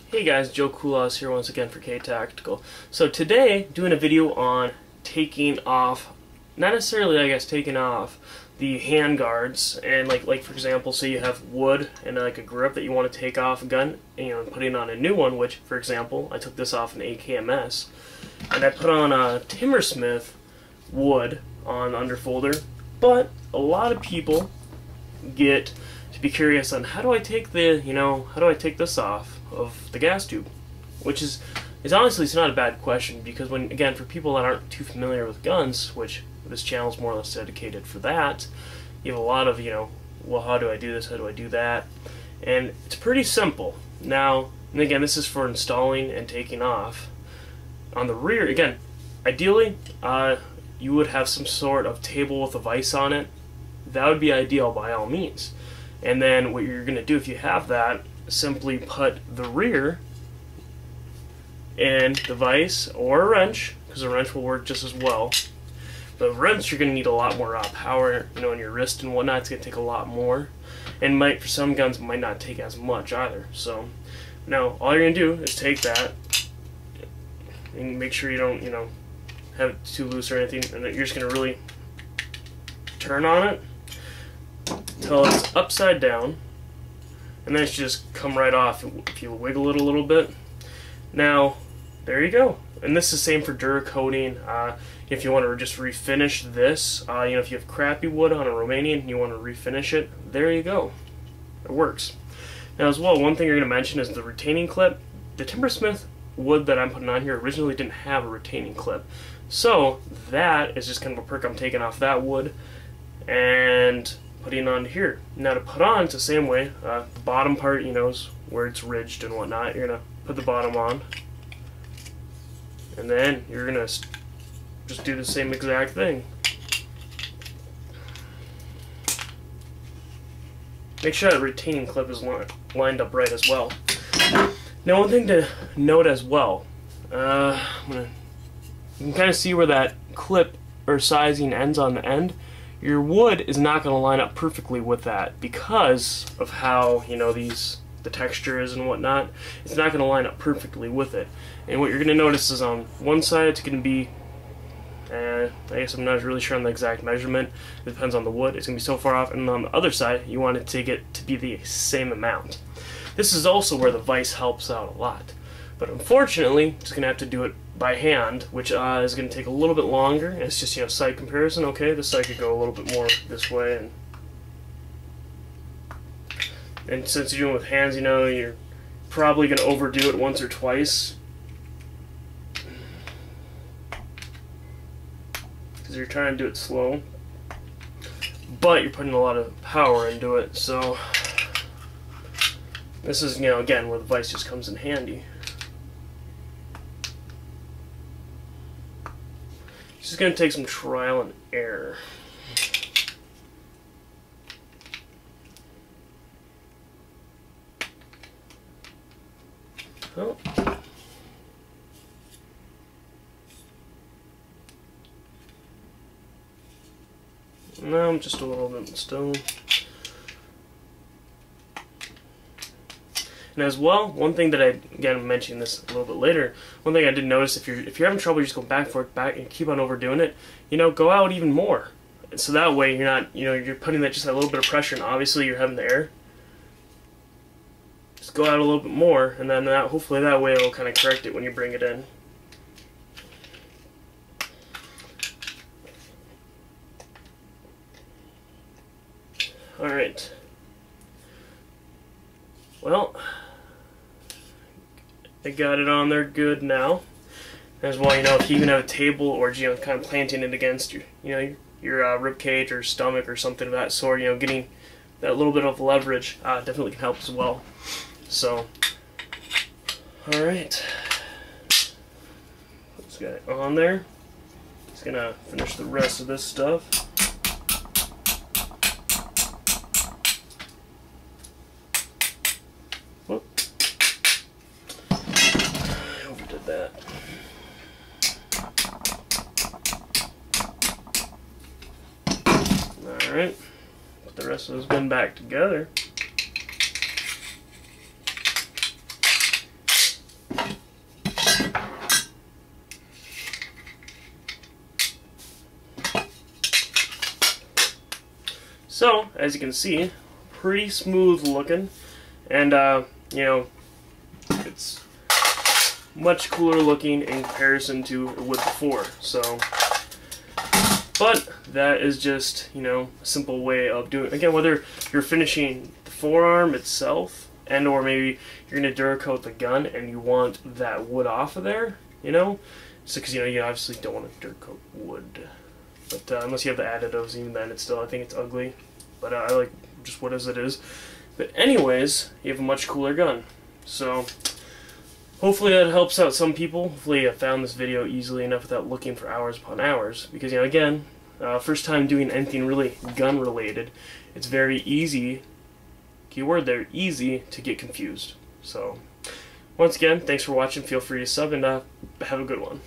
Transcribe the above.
Hey guys, Joe Kulas here once again for K-Tactical. So today, doing a video on taking off, not necessarily I guess taking off the handguards, and like for example, say you have wood and like a grip that you want to take off a gun, and, and putting on a new one, which for example, I took this off an AKMS, and I put on a Timbersmith wood on the underfolder, but a lot of people get to be curious on how do I take the, how do I take this off of the gas tube, which is honestly, it's not a bad question, because when, again, for people that aren't too familiar with guns, which this channel is more or less dedicated for that, you have a lot of, well, how do I do this, how do I do that, and it's pretty simple. Now, and again, this is for installing and taking off. On the rear, again, ideally, you would have some sort of table with a vise on it. That would be ideal by all means. And then what you're going to do if you have that, simply put the rear in the vise or a wrench, because a wrench will work just as well. But a wrench, you're going to need a lot more power, in your wrist and whatnot. It's going to take a lot more, and might, for some guns, might not take as much either. So now all you're going to do is take that and make sure you don't, have it too loose or anything, and you're just going to really turn on it until it's upside down, and then it should just come right off if you wiggle it a little bit. Now, there you go. And this is the same for Duracoating. If you want to just refinish this, if you have crappy wood on a Romanian and you want to refinish it, there you go. It works. Now as well, one thing you're going to mention is the retaining clip. The Timbersmith wood that I'm putting on here originally didn't have a retaining clip. So that is just kind of a perk. I'm taking off that wood and putting on here. Now to put on, it's the same way. The bottom part, is where it's ridged and whatnot. You're going to put the bottom on, and then you're going to just do the same exact thing. Make sure that retaining clip is lined up right as well. Now one thing to note as well, you can kind of see where that clip or sizing ends on the end. Your wood is not going to line up perfectly with that because of how, the texture is and whatnot. It's not going to line up perfectly with it. And what you're going to notice is on one side it's going to be, I guess I'm not really sure on the exact measurement. It depends on the wood. It's going to be so far off, and on the other side you want it to get to be the same amount. This is also where the vise helps out a lot. But unfortunately, just going to have to do it by hand, which is going to take a little bit longer. And it's just, side comparison. Okay, this side could go a little bit more this way, and since you're doing it with hands, you're probably going to overdo it once or twice, because you're trying to do it slow, but you're putting a lot of power into it. So this is, again, where the vise just comes in handy. It's just going to take some trial and error. Oh. No, I'm just a little bit still. And as well, one thing that again mentioning this a little bit later, one thing I did notice, if you're having trouble, you just go back and keep on overdoing it. Go out even more. And so that way you're not, you're putting that a little bit of pressure, and obviously you're having the air. Just go out a little bit more, and then hopefully that way it'll kind of correct it when you bring it in. All right. Well, I got it on there good now. As well, if you even have a table or kind of planting it against your rib cage or stomach or something of that sort, getting that little bit of leverage definitely can help as well. So, all right, let's get it on there. Just gonna finish the rest of this stuff. Whoop. I overdid that. Alright, put the rest of this bin back together. So, as you can see, pretty smooth looking, and you know, it's much cooler looking in comparison to it would before. So, but that is just, you know, a simple way of doing it. Again, whether you're finishing the forearm itself, and or maybe you're going to Duracoat the gun and you want that wood off of there, you know, so because, you know, you obviously don't want to Duracoat wood, but unless you have the additives, even then it's still, I think it's ugly, but I like just wood as it is. But anyways, you have a much cooler gun. So hopefully that helps out some people. Hopefully I found this video easily enough without looking for hours upon hours, because, you know, again, first time doing anything really gun related, it's very easy, keyword there, easy to get confused. So once again, thanks for watching. Feel free to sub, and have a good one.